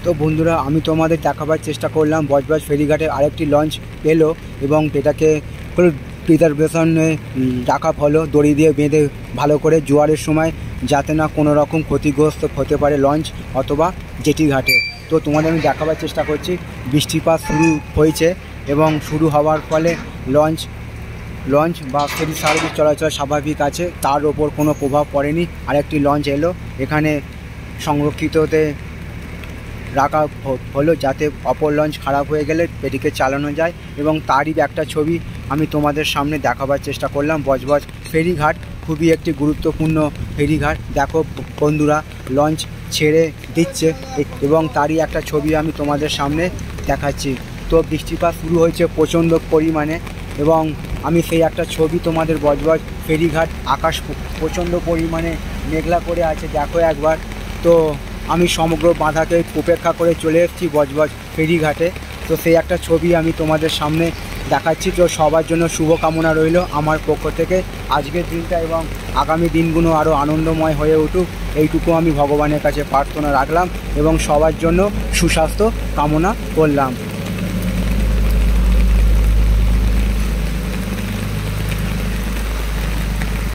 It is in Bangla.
তো বন্ধুরা, আমি তোমাদের দেখাবার চেষ্টা করলাম বজবজ ফেরিঘাটে আরেকটি লঞ্চ এলো এবং এটাকে প্রিজারভেশনে রাখা হলো, দড়ি দিয়ে বেঁধে ভালো করে, জোয়ারের সময় যাতে না কোনো রকম ক্ষতিগ্রস্ত হতে পারে লঞ্চ অথবা জেটি ঘাটে। তো তোমাদের আমি দেখাবার চেষ্টা করছি। বৃষ্টিপাত শুরু হয়েছে এবং শুরু হওয়ার ফলে লঞ্চ বা ফেরি সার্ভিস চলাচল স্বাভাবিক আছে, তার ওপর কোনো প্রভাব পড়েনি। আরেকটি লঞ্চ এলো, এখানে সংরক্ষিততে রাখা হলো যাতে অপর লঞ্চ খারাপ হয়ে গেলে এটিকে চালানো যায়, এবং তারই একটা ছবি আমি তোমাদের সামনে দেখাবার চেষ্টা করলাম। বজবজ ফেরিঘাট খুবই একটি গুরুত্বপূর্ণ ফেরিঘাট। দেখো বন্ধুরা, লঞ্চ ছেড়ে দিচ্ছে এবং তারই একটা ছবি আমি তোমাদের সামনে দেখাচ্ছি। তো বৃষ্টিপাত শুরু হয়েছে প্রচণ্ড পরিমাণে এবং আমি সেই একটা ছবি তোমাদের বজবজ ফেরিঘাট, আকাশ প্রচণ্ড পরিমাণে মেঘলা করে আছে, দেখো একবার। তো আমি সমগ্র বাধাকে উপেক্ষা করে চলে এসেছি বজবজ ফেরিঘাটে। তো সেই একটা ছবি আমি তোমাদের সামনে দেখাচ্ছি। তো সবার জন্য শুভকামনা রইল আমার পক্ষ থেকে। আজকের দিনটা এবং আগামী দিনগুলো আরও আনন্দময় হয়ে উঠুক, এইটুকু আমি ভগবানের কাছে প্রার্থনা রাখলাম এবং সবার জন্য সুস্বাস্থ্য কামনা করলাম।